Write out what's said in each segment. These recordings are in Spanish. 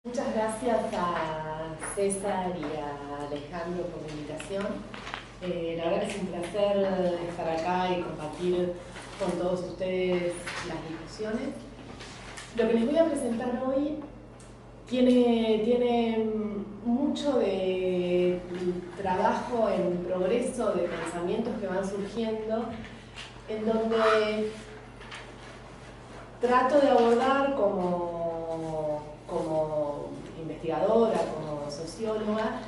Muchas gracias a César y a Alejandro por la invitación. La verdad que es un placer estar acá y compartir con todos ustedes las discusiones. Lo que les voy a presentar hoy tiene mucho de trabajo en progreso, de pensamientos que van surgiendo, en donde trato de abordar como investigadora, como socióloga,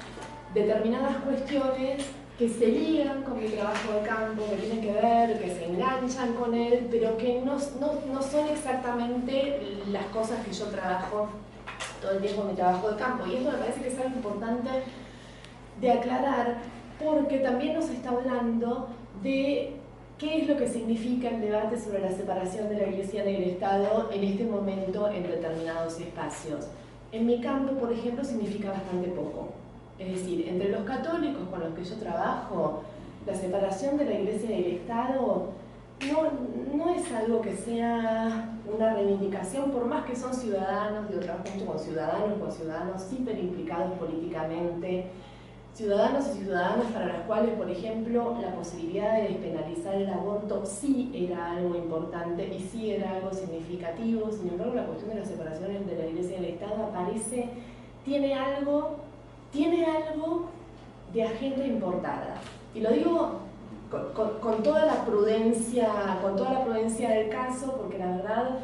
determinadas cuestiones que se ligan con mi trabajo de campo, que tienen que ver, que se enganchan con él, pero que no son exactamente las cosas que yo trabajo todo el tiempo en mi trabajo de campo. Y esto me parece que es algo importante de aclarar, porque también nos está hablando de qué es lo que significa el debate sobre la separación de la Iglesia del Estado en este momento en determinados espacios. En mi campo, por ejemplo, significa bastante poco. Es decir, entre los católicos con los que yo trabajo, la separación de la Iglesia del Estado no es algo que sea una reivindicación, por más que son ciudadanos, yo trabajo mucho con ciudadanos hiper implicados políticamente, ciudadanos y ciudadanas para las cuales, por ejemplo, la posibilidad de despenalizar el aborto sí era algo importante y sí era algo significativo. Sin embargo, la cuestión de la separación de la Iglesia y del Estado tiene algo de agenda importada. Y lo digo con toda la prudencia del caso, porque la verdad,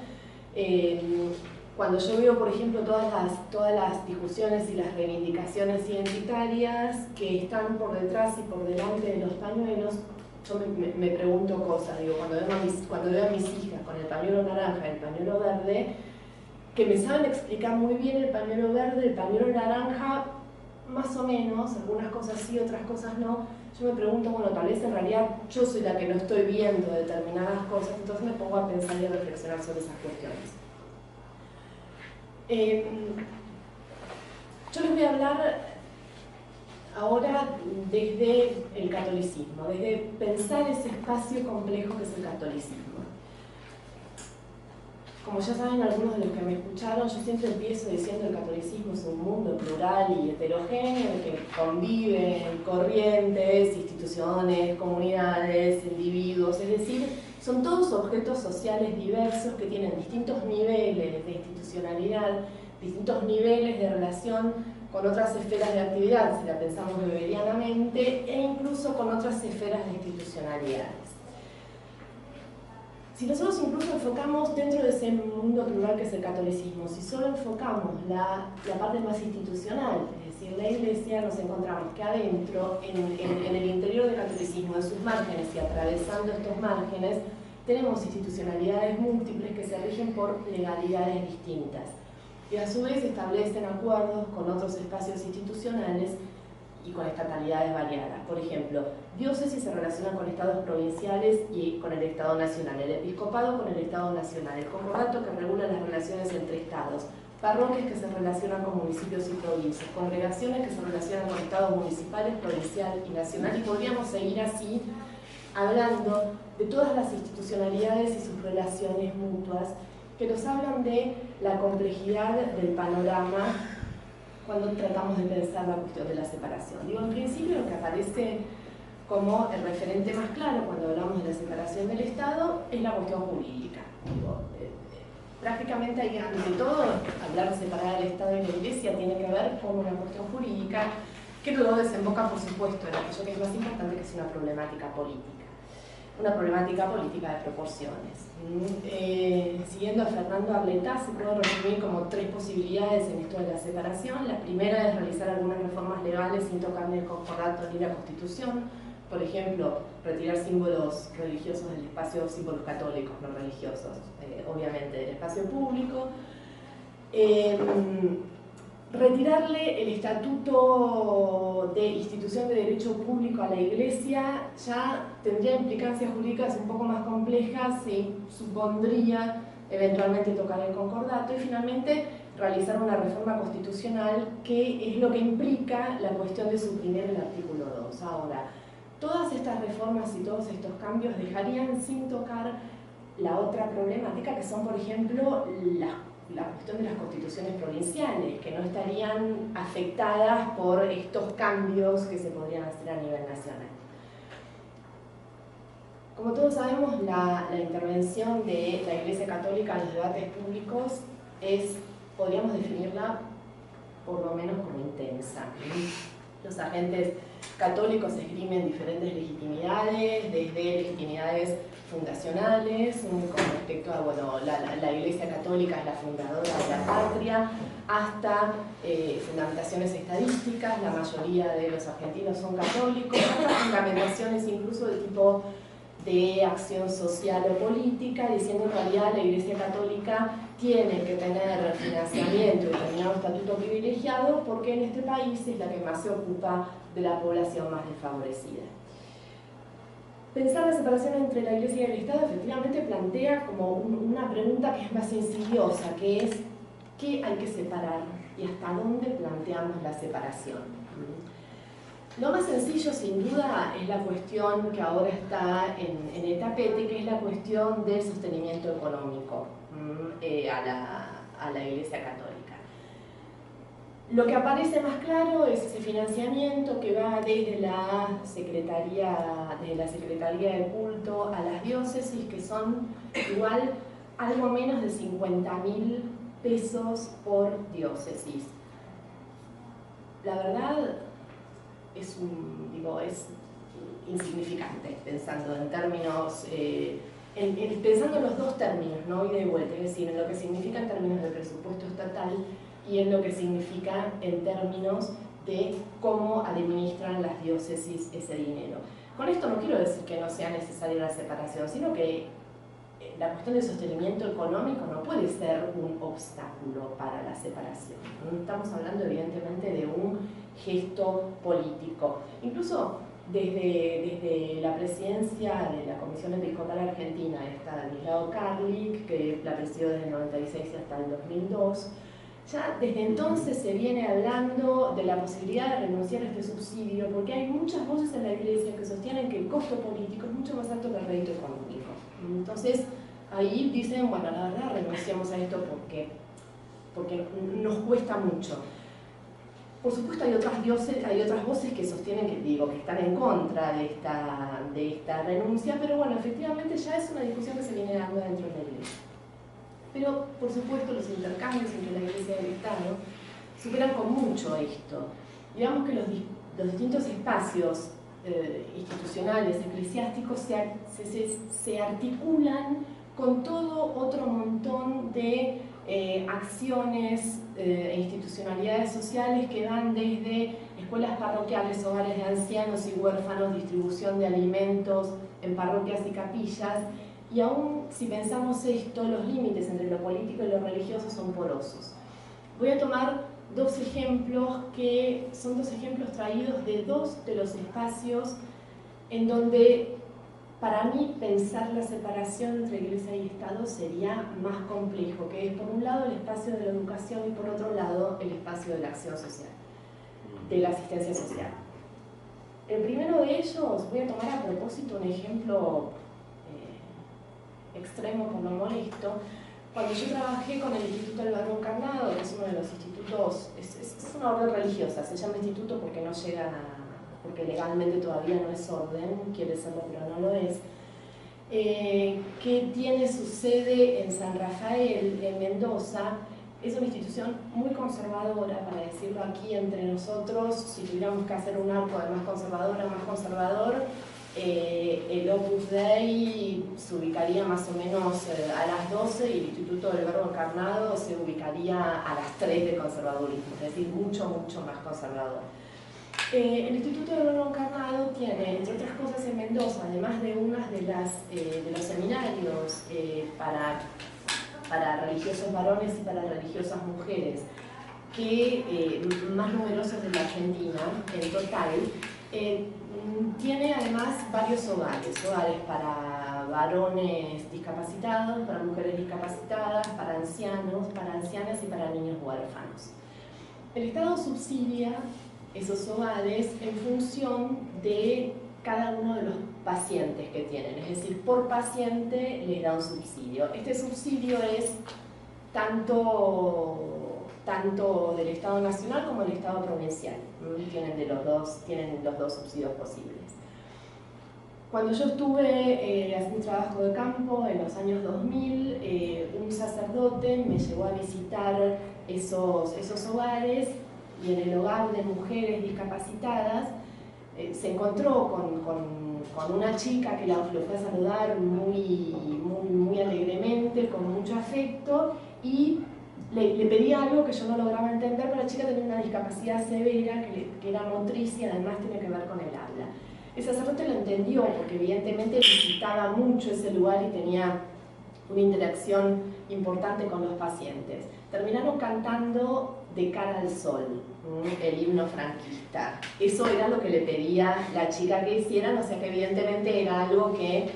cuando yo veo, por ejemplo, todas las discusiones y las reivindicaciones identitarias que están por detrás y por delante de los pañuelos, yo me pregunto cosas. Digo, cuando veo a mis hijas con el pañuelo naranja y el pañuelo verde, que me saben explicar muy bien el pañuelo verde, el pañuelo naranja, más o menos, algunas cosas sí, otras cosas no. Yo me pregunto, bueno, tal vez en realidad yo soy la que no estoy viendo determinadas cosas, entonces me pongo a pensar y a reflexionar sobre esas cuestiones. Yo les voy a hablar ahora desde el catolicismo, desde pensar ese espacio complejo que es el catolicismo. Como ya saben algunos de los que me escucharon, yo siempre empiezo diciendo que el catolicismo es un mundo plural y heterogéneo, en que conviven corrientes, instituciones, comunidades, individuos, es decir, son todos objetos sociales diversos que tienen distintos niveles de institucionalidad, distintos niveles de relación con otras esferas de actividad, si la pensamos weberianamente, e incluso con otras esferas de institucionalidades. Si nosotros incluso enfocamos dentro de ese mundo plural que es el catolicismo, si solo enfocamos la parte más institucional, es decir, la Iglesia, nos encontramos que adentro, en el interior del catolicismo, en sus márgenes y atravesando estos márgenes, tenemos institucionalidades múltiples que se rigen por legalidades distintas y a su vez establecen acuerdos con otros espacios institucionales y con estatalidades variadas. Por ejemplo, diócesis se relaciona con estados provinciales y con el Estado nacional, el episcopado con el Estado nacional, el concordato que regula las relaciones entre estados, parroquias que se relacionan con municipios y provincias, congregaciones que se relacionan con estados municipales, provincial y nacional, y podríamos seguir así hablando de todas las institucionalidades y sus relaciones mutuas que nos hablan de la complejidad del panorama cuando tratamos de pensar la cuestión de la separación. Digo, en principio lo que aparece como el referente más claro cuando hablamos de la separación del Estado es la cuestión jurídica. Digo, prácticamente hay, ante todo, hablar de separar el Estado y la Iglesia tiene que ver con una cuestión jurídica que luego desemboca, por supuesto, en aquello que es más importante, que es una problemática política. Una problemática política de proporciones. Siguiendo a Fernando Arletá, se puede resumir como tres posibilidades en esto de la separación. La primera es realizar algunas reformas legales sin tocar ni el concordato ni la Constitución. Por ejemplo, retirar símbolos religiosos del espacio, símbolos católicos, no religiosos, obviamente, del espacio público. Retirarle el estatuto de institución de derecho público a la Iglesia ya tendría implicancias jurídicas un poco más complejas y supondría eventualmente tocar el concordato, y finalmente realizar una reforma constitucional, que es lo que implica la cuestión de suprimir el artículo 2. Ahora, todas estas reformas y todos estos cambios dejarían sin tocar la otra problemática, que son, por ejemplo, las la cuestión de las constituciones provinciales, que no estarían afectadas por estos cambios que se podrían hacer a nivel nacional. Como todos sabemos, la intervención de la Iglesia Católica en los debates públicos podríamos definirla por lo menos como intensa. Los agentes católicos esgrimen diferentes legitimidades, desde legitimidades fundacionales, con respecto a, bueno, la Iglesia Católica es la fundadora de la patria, hasta fundamentaciones estadísticas, la mayoría de los argentinos son católicos, hasta fundamentaciones incluso de tipo de acción social o política, diciendo que en realidad la Iglesia Católica tiene que tener financiamiento y determinado estatuto privilegiado porque en este país es la que más se ocupa de la población más desfavorecida. Pensar la separación entre la Iglesia y el Estado efectivamente plantea como una pregunta que es más insidiosa, que es ¿qué hay que separar y hasta dónde planteamos la separación? Lo más sencillo, sin duda, es la cuestión que ahora está en el tapete, que es la cuestión del sostenimiento económico a la Iglesia Católica. Lo que aparece más claro es ese financiamiento que va desde la Secretaría de Culto a las diócesis, que son igual algo menos de 50.000 pesos por diócesis. La verdad es insignificante, pensando en términos, pensando en los dos términos, ¿no? Ida y vuelta, es decir, en lo que significa en términos de presupuesto estatal y en lo que significa en términos de cómo administran las diócesis ese dinero. Con esto no quiero decir que no sea necesaria la separación, sino que la cuestión del sostenimiento económico no puede ser un obstáculo para la separación. No estamos hablando evidentemente de un gesto político. Incluso desde la presidencia de la Comisión Episcopal Argentina, está Danislao Karlik, que la presidió desde el 96 hasta el 2002, ya desde entonces se viene hablando de la posibilidad de renunciar a este subsidio, porque hay muchas voces en la Iglesia que sostienen que el costo político es mucho más alto que el rédito económico. Entonces, ahí dicen, bueno, la verdad renunciamos a esto porque nos cuesta mucho. Por supuesto hay otras voces que sostienen que están en contra de esta renuncia, pero bueno, efectivamente ya es una discusión que se viene dando dentro de la Iglesia. Pero, por supuesto, los intercambios entre la Iglesia y el Estado superan con mucho esto. Digamos que los distintos espacios institucionales, eclesiásticos, se articulan con todo otro montón de acciones e institucionalidades sociales que van desde escuelas parroquiales, hogares de ancianos y huérfanos, distribución de alimentos en parroquias y capillas, y aún si pensamos esto, los límites entre lo político y lo religioso son porosos. Voy a tomar dos ejemplos que son dos ejemplos traídos de dos de los espacios en donde para mí pensar la separación entre Iglesia y Estado sería más complejo, que es por un lado el espacio de la educación y por otro lado el espacio de la acción social, de la asistencia social. El primero de ellos, voy a tomar a propósito un ejemplo extremo por lo molesto. Cuando yo trabajé con el Instituto del Verbo Encarnado, que es uno de los institutos, es una orden religiosa, se llama instituto porque no llega porque legalmente todavía no es orden, quiere serlo pero no lo es, que tiene su sede en San Rafael, en Mendoza. Es una institución muy conservadora, para decirlo aquí entre nosotros. Si tuviéramos que hacer un arco de más conservador a más conservador, el Opus Dei se ubicaría más o menos a las 12 y el Instituto del Verbo Encarnado se ubicaría a las 3 de conservadurismo, es decir, mucho, mucho más conservador. El Instituto del Verbo Encarnado tiene, entre otras cosas, en Mendoza, además de unas de los seminarios para religiosos varones y para religiosas mujeres, que más numerosos de la Argentina en total, tiene además varios hogares para varones discapacitados, para mujeres discapacitadas, para ancianos, para ancianas y para niños huérfanos. El Estado subsidia esos hogares en función de cada uno de los pacientes que tienen, es decir, por paciente les da un subsidio. Este subsidio es tanto del Estado nacional como del Estado provincial. Tienen los dos subsidios posibles. Cuando yo estuve haciendo trabajo de campo en los años 2000, un sacerdote me llevó a visitar esos hogares, y en el hogar de mujeres discapacitadas se encontró con una chica que lo fue a saludar muy alegremente, con mucho afecto, y le pedía algo que yo no lograba entender, pero la chica tenía una discapacidad severa que era motriz y además tiene que ver con el habla. El sacerdote lo entendió porque evidentemente visitaba mucho ese lugar y tenía una interacción importante con los pacientes. Terminaron cantando De cara al sol, el himno franquista. Eso era lo que le pedía la chica que hicieran, o sea que evidentemente era algo que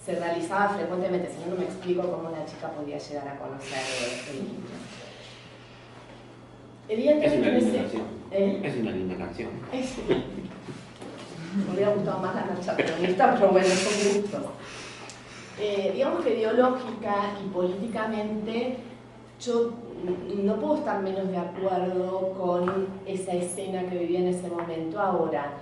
se realizaba frecuentemente, si no, no me explico cómo la chica podía llegar a conocer el himno. Evidentemente es una linda canción. Es una linda canción. Me hubiera gustado más la marcha peronista, pero bueno, son gustos. Digamos que ideológica y políticamente yo no puedo estar menos de acuerdo con esa escena que vivía en ese momento. Ahora,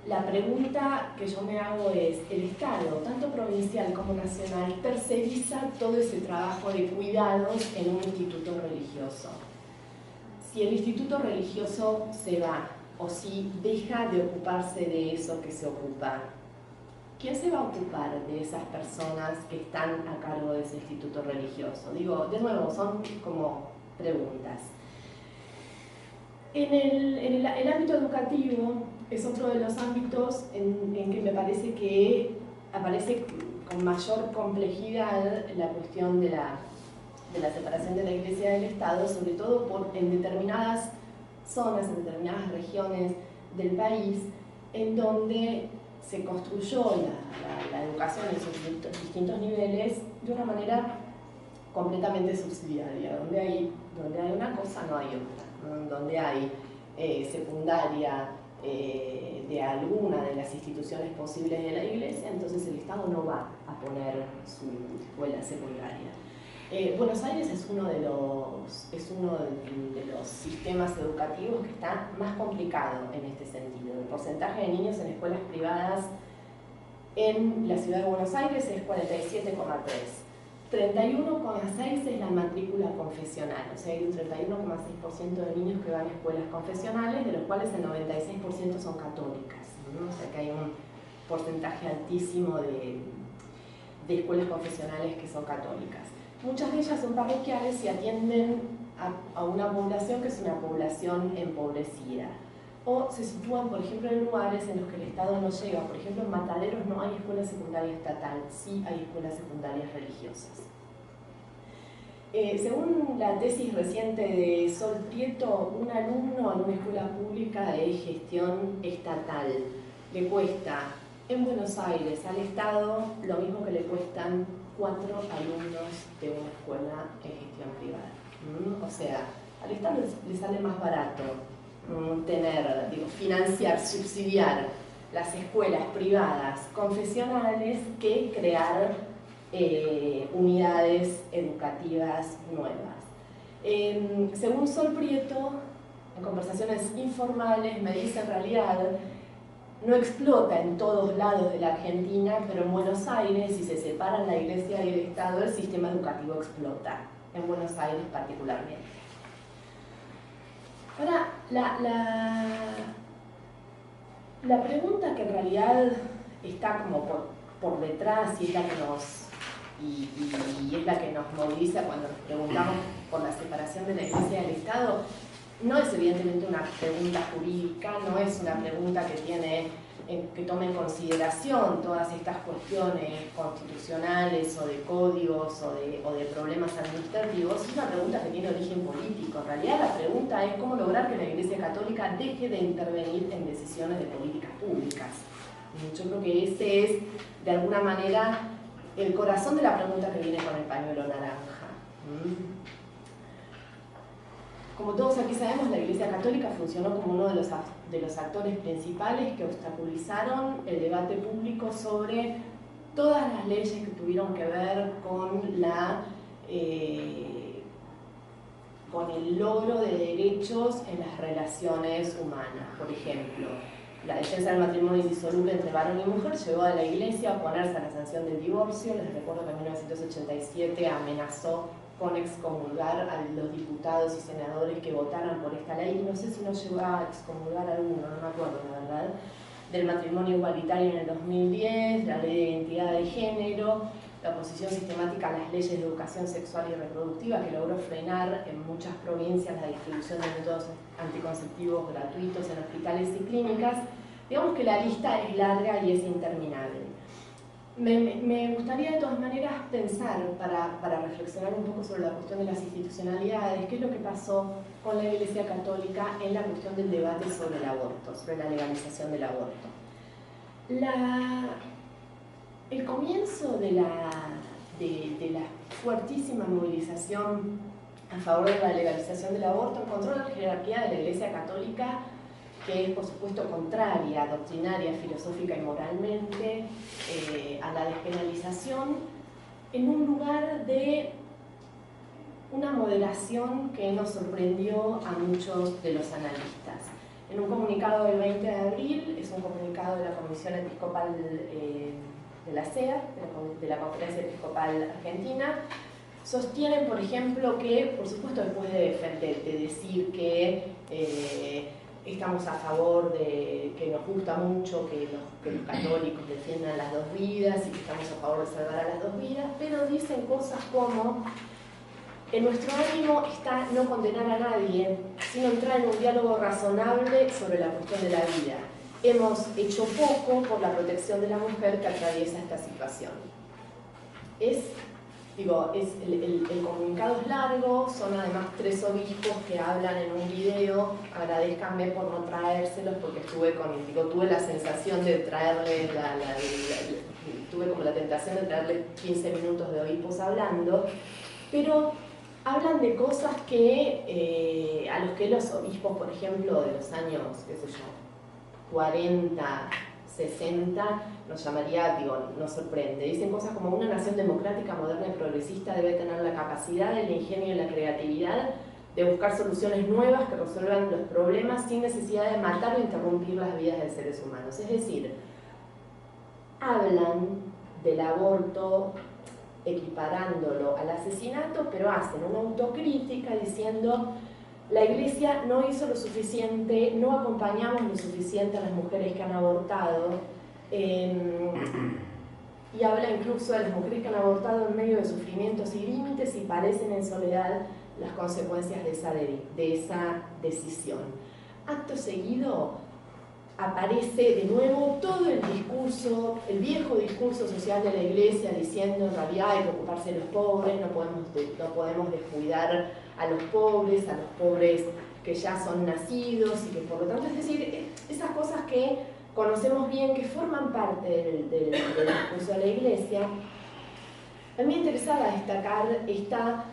la pregunta que yo me hago es, ¿el Estado, tanto provincial como nacional, terceriza todo ese trabajo de cuidados en un instituto religioso? Si el instituto religioso se va, o si deja de ocuparse de eso que se ocupa, ¿quién se va a ocupar de esas personas que están a cargo de ese instituto religioso? Digo, de nuevo, son como preguntas. El ámbito educativo es otro de los ámbitos en que me parece que aparece con mayor complejidad la cuestión de la separación de la Iglesia del Estado, sobre todo en determinadas zonas, en determinadas regiones del país, en donde se construyó la educación en sus distintos niveles de una manera completamente subsidiaria, donde hay una cosa no hay otra, donde hay secundaria de alguna de las instituciones posibles de la Iglesia, entonces el Estado no va a poner su escuela secundaria. Buenos Aires es uno de los sistemas educativos que está más complicado en este sentido. El porcentaje de niños en escuelas privadas en la ciudad de Buenos Aires es 47,3. 31,6 es la matrícula confesional, o sea, hay un 31,6% de niños que van a escuelas confesionales, de los cuales el 96% son católicas, ¿no? O sea que hay un porcentaje altísimo de escuelas confesionales que son católicas. Muchas de ellas son parroquiales y atienden a una población que es una población empobrecida. O se sitúan, por ejemplo, en lugares en los que el Estado no llega. Por ejemplo, en Mataderos no hay escuela secundaria estatal, sí hay escuelas secundarias religiosas. Según la tesis reciente de Sol Prieto, un alumno en una escuela pública de gestión estatal le cuesta en Buenos Aires al Estado lo mismo que le cuestan 4 alumnos de una escuela en gestión privada. O sea, al Estado le sale más barato financiar, subsidiar las escuelas privadas confesionales que crear unidades educativas nuevas. Según Sol Prieto, en conversaciones informales me dice en realidad no explota en todos lados de la Argentina, pero en Buenos Aires, si se separan la Iglesia y el Estado, el sistema educativo explota, en Buenos Aires particularmente. Ahora, la pregunta que en realidad está como por detrás y es la que nos moviliza cuando nos preguntamos por la separación de la Iglesia del Estado, no es evidentemente una pregunta jurídica, no es una pregunta que tome en consideración todas estas cuestiones constitucionales o de códigos o de problemas administrativos, es una pregunta que tiene origen político. En realidad la pregunta es cómo lograr que la Iglesia Católica deje de intervenir en decisiones de políticas públicas. Yo creo que ese es, de alguna manera, el corazón de la pregunta que viene con el pañuelo naranja. Como todos aquí sabemos, la Iglesia Católica funcionó como uno de los actores principales que obstaculizaron el debate público sobre todas las leyes que tuvieron que ver con la con el logro de derechos en las relaciones humanas. Por ejemplo, la defensa del matrimonio indisoluble entre varón y mujer llevó a la Iglesia a oponerse a la sanción del divorcio. Les recuerdo que en 1987 amenazó con excomulgar a los diputados y senadores que votaran por esta ley. No sé si no llegó a excomulgar a alguno, no me acuerdo la verdad. Del matrimonio igualitario en el 2010, la ley de identidad de género, la oposición sistemática a las leyes de educación sexual y reproductiva, que logró frenar en muchas provincias la distribución de métodos anticonceptivos gratuitos en hospitales y clínicas. Digamos que la lista es larga y es interminable. Me gustaría de todas maneras pensar, para reflexionar un poco sobre la cuestión de las institucionalidades, qué es lo que pasó con la Iglesia Católica en la cuestión del debate sobre el aborto, sobre la legalización del aborto. El comienzo de la fuertísima movilización a favor de la legalización del aborto encontró la jerarquía de la Iglesia Católica, que es por supuesto contraria, doctrinaria, filosófica y moralmente a la despenalización, en un lugar de una moderación que nos sorprendió a muchos de los analistas. En un comunicado del 20 de abril, es un comunicado de la Comisión Episcopal de la CEA, de la Conferencia Episcopal Argentina, sostienen, por ejemplo, que, por supuesto, después de decir que estamos a favor de que nos gusta mucho que los católicos defiendan las dos vidas y que estamos a favor de salvar a las dos vidas, pero dicen cosas como: en nuestro ánimo está no condenar a nadie, sino entrar en un diálogo razonable sobre la cuestión de la vida. Hemos hecho poco por la protección de la mujer que atraviesa esta situación. El comunicado es largo, son además 3 obispos que hablan en un video. Agradézcanme por no traérselos porque tuve la sensación de traerles, tuve como la tentación de traerles 15 minutos de obispos hablando, pero hablan de cosas que a los que los obispos, por ejemplo, de los años, qué sé yo, 40, 60, nos llamaría, nos sorprende. Dicen cosas como: una nación democrática, moderna y progresista debe tener la capacidad, el ingenio y la creatividad de buscar soluciones nuevas que resuelvan los problemas sin necesidad de matar o interrumpir las vidas de seres humanos. Es decir, hablan del aborto equiparándolo al asesinato, pero hacen una autocrítica diciendo: la Iglesia no hizo lo suficiente, no acompañamos lo suficiente a las mujeres que han abortado, y habla incluso de las mujeres que han abortado en medio de sufrimientos y límites y padecen en soledad las consecuencias de esa decisión. Acto seguido aparece de nuevo todo el discurso, el viejo discurso social de la Iglesia, diciendo: en realidad hay que ocuparse de los pobres, no podemos descuidar a los pobres que ya son nacidos y que por lo tanto, es decir, esas cosas que conocemos bien, que forman parte del discurso de la Iglesia. A mí me interesaba destacar esta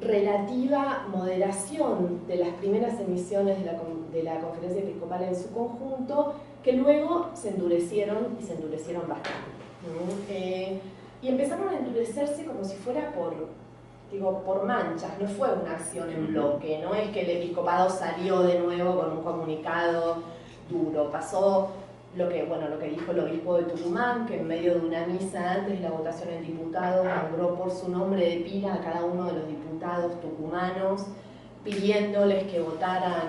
relativa moderación de las primeras emisiones de la Conferencia Episcopal en su conjunto, que luego se endurecieron y se endurecieron bastante. Y empezaron a endurecerse como si fuera por manchas, no fue una acción en bloque, no es que el episcopado salió de nuevo con un comunicado duro. Pasó lo que dijo el obispo de Tucumán, que en medio de una misa antes de la votación en diputados nombró por su nombre de pila a cada uno de los diputados tucumanos, pidiéndoles que votaran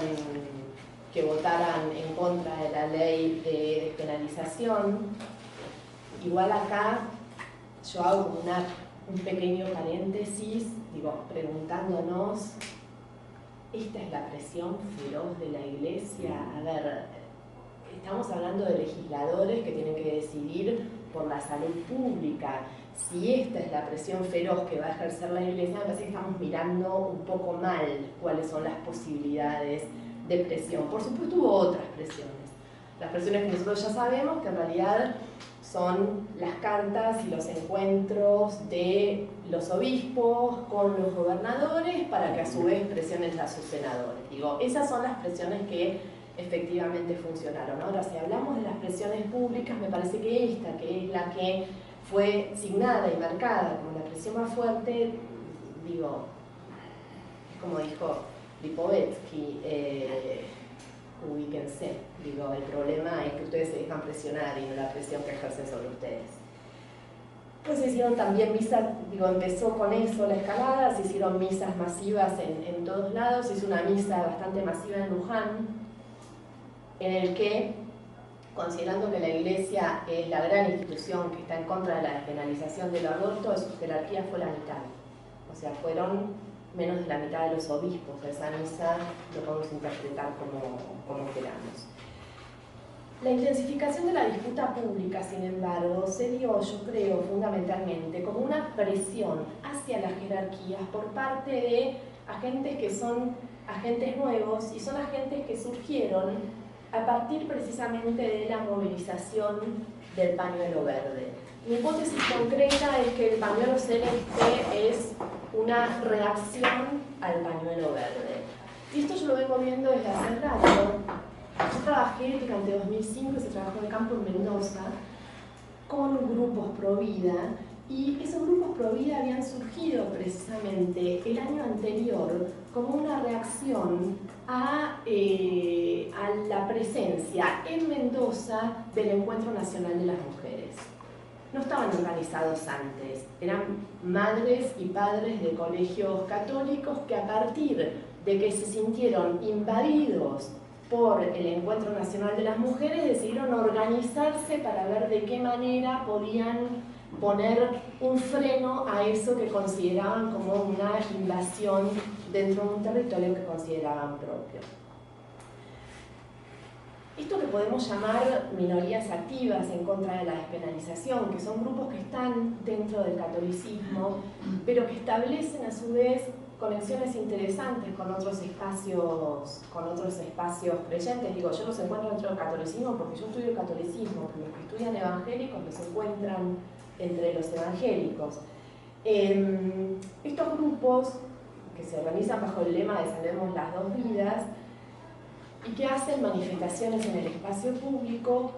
en contra de la ley de despenalización. Igual acá yo hago como un pequeño paréntesis, preguntándonos: ¿esta es la presión feroz de la Iglesia? A ver, estamos hablando de legisladores que tienen que decidir por la salud pública. Si esta es la presión feroz que va a ejercer la Iglesia, me parece que estamos mirando un poco mal cuáles son las posibilidades de presión. Por supuesto hubo otras presiones. Las presiones que nosotros ya sabemos, que en realidad son las cartas y los encuentros de los obispos con los gobernadores para que a su vez presionen a sus senadores. Esas son las presiones que efectivamente funcionaron. Ahora, si hablamos de las presiones públicas, me parece que esta, que es la que fue signada y marcada como la presión más fuerte, digo, es como dijo Lipovetsky, ubíquense, digo, el problema es que ustedes se dejan presionar y no la presión que ejercen sobre ustedes. Pues se hicieron también misas, digo, empezó con eso la escalada, se hicieron misas masivas en todos lados, se hizo una misa bastante masiva en Luján, en el que, considerando que la Iglesia es la gran institución que está en contra de la despenalización del aborto, su jerarquía fue la mitad. O sea, fueron menos de la mitad de los obispos de esa misa, lo podemos interpretar como queramos. La intensificación de la disputa pública, sin embargo, se dio, yo creo, fundamentalmente como una presión hacia las jerarquías por parte de agentes que son agentes nuevos y son agentes que surgieron a partir precisamente de la movilización del pañuelo verde. Mi hipótesis concreta es que el pañuelo celeste es una reacción al pañuelo verde. Y esto yo lo vengo viendo desde hace rato. Yo trabajé durante 2005, se trabajó de campo en Mendoza, con grupos pro vida, y esos grupos pro vida habían surgido precisamente el año anterior como una reacción a la presencia en Mendoza del Encuentro Nacional de las Mujeres. No estaban organizados antes, eran madres y padres de colegios católicos que a partir de que se sintieron invadidos por el Encuentro Nacional de las Mujeres decidieron organizarse para ver de qué manera podían poner un freno a eso que consideraban como una invasión dentro de un territorio que consideraban propio. Esto que podemos llamar minorías activas en contra de la despenalización, que son grupos que están dentro del catolicismo, pero que establecen a su vez conexiones interesantes con otros espacios creyentes. Digo, yo los encuentro dentro del catolicismo porque yo estudio el catolicismo, pero los que estudian evangélicos los encuentran entre los evangélicos. Estos grupos que se organizan bajo el lema de Salvemos las dos vidas y que hacen manifestaciones en el espacio público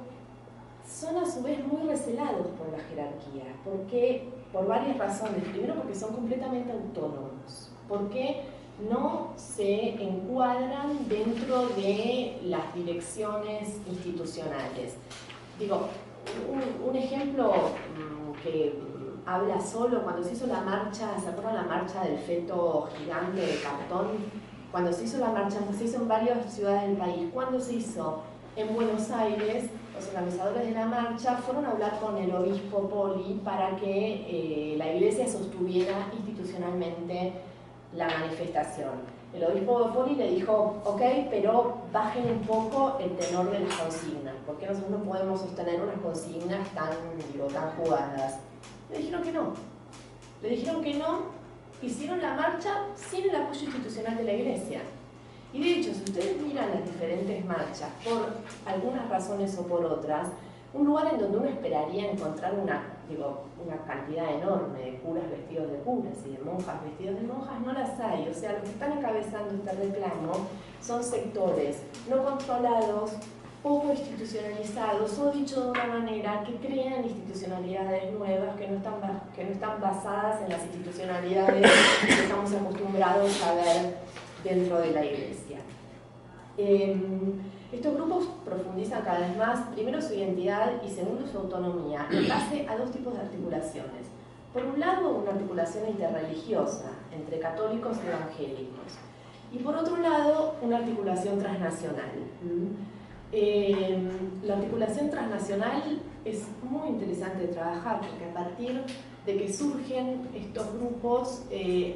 son a su vez muy recelados por la jerarquía, porque, por varias razones. Primero, porque son completamente autónomos, porque no se encuadran dentro de las direcciones institucionales. Digo, un ejemplo que habla solo, cuando se hizo la marcha, ¿se acuerdan la marcha del feto gigante de cartón? Cuando se hizo la marcha, se hizo en varias ciudades del país. Cuando se hizo en Buenos Aires, los organizadores de la marcha fueron a hablar con el obispo Poli para que la Iglesia sostuviera institucionalmente la manifestación. El obispo Poli le dijo, ok, pero bajen un poco el tenor de las consignas, porque nosotros no podemos sostener unas consignas tan jugadas. Le dijeron que no. Le dijeron que no, hicieron la marcha sin el apoyo institucional de la Iglesia. Y de hecho, si ustedes miran las diferentes marchas, por algunas razones o por otras, un lugar en donde uno esperaría encontrar una cantidad enorme de curas vestidos de curas y de monjas vestidos de monjas, no las hay. O sea, los que están encabezando este reclamo son sectores no controlados, poco institucionalizados, o dicho de una manera, que crean institucionalidades nuevas que no están basadas en las institucionalidades que estamos acostumbrados a ver dentro de la Iglesia. Estos grupos profundizan cada vez más, primero su identidad y segundo su autonomía, en base a dos tipos de articulaciones. Por un lado, una articulación interreligiosa entre católicos y evangélicos, y por otro lado, una articulación transnacional. La articulación transnacional es muy interesante de trabajar porque a partir de que surgen estos grupos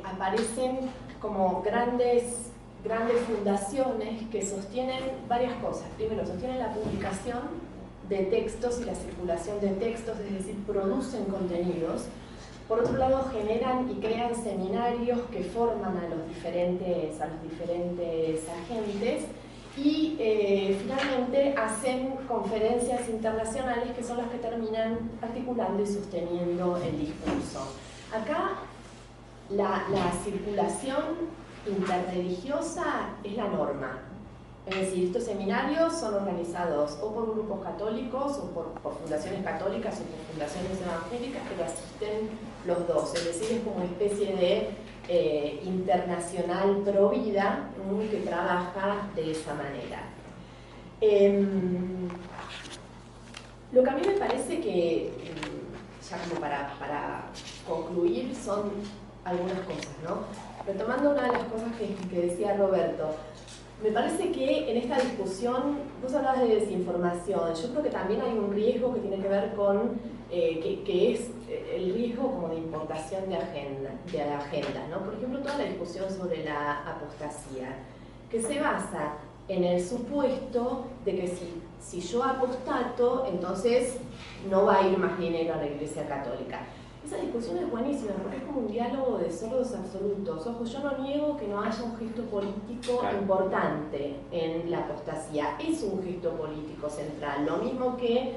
aparecen como grandes fundaciones que sostienen varias cosas. Primero, sostienen la publicación de textos y la circulación de textos, es decir, producen contenidos. Por otro lado, generan y crean seminarios que forman a los diferentes agentes. Y finalmente hacen conferencias internacionales que son las que terminan articulando y sosteniendo el discurso. Acá la circulación interreligiosa es la norma. Es decir, estos seminarios son organizados o por grupos católicos o por fundaciones católicas o por fundaciones evangélicas, pero asisten los dos. Es decir, es como una especie de internacional pro vida que trabaja de esa manera. Lo que a mí me parece que, ya como para concluir, son algunas cosas, ¿no? Retomando una de las cosas que decía Roberto, me parece que en esta discusión, vos hablabas de desinformación, yo creo que también hay un riesgo que tiene que ver con, que es el riesgo como de importación de agendas, ¿no? Por ejemplo, toda la discusión sobre la apostasía, que se basa en el supuesto de que si yo apostato, entonces no va a ir más dinero a la Iglesia Católica. Esa discusión es buenísima porque es como un diálogo de sordos absolutos. Ojo, yo no niego que no haya un gesto político importante en la apostasía. Es un gesto político central. Lo mismo que,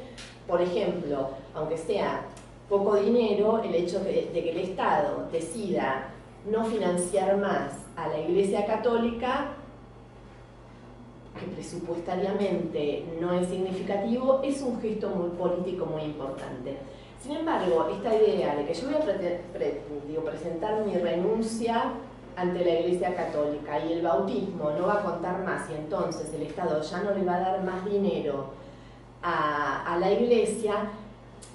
por ejemplo, aunque sea poco dinero, el hecho de que el Estado decida no financiar más a la Iglesia Católica, que presupuestariamente no es significativo, es un gesto muy político muy importante. Sin embargo, esta idea de que yo voy a presentar mi renuncia ante la Iglesia Católica y el bautismo no va a contar más y entonces el Estado ya no le va a dar más dinero a la Iglesia,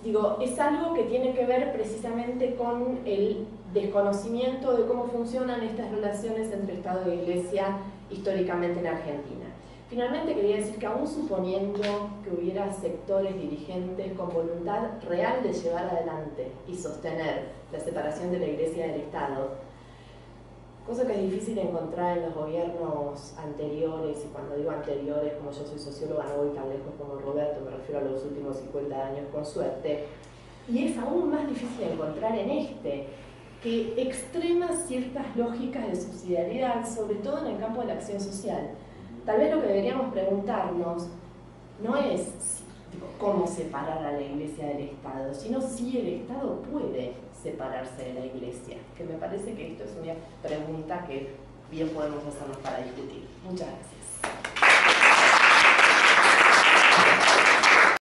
digo, es algo que tiene que ver precisamente con el desconocimiento de cómo funcionan estas relaciones entre Estado e Iglesia históricamente en Argentina. Finalmente quería decir que aún suponiendo que hubiera sectores dirigentes con voluntad real de llevar adelante y sostener la separación de la Iglesia y del Estado, cosa que es difícil encontrar en los gobiernos anteriores, y cuando digo anteriores, como yo soy socióloga no voy tan lejos como Roberto, me refiero a los últimos 50 años con suerte, y es aún más difícil encontrar en este, que extrema ciertas lógicas de subsidiariedad, sobre todo en el campo de la acción social. Tal vez lo que deberíamos preguntarnos no es cómo separar a la Iglesia del Estado, sino si el Estado puede separarse de la Iglesia, que me parece que esto es una pregunta que bien podemos hacernos para discutir. Muchas gracias.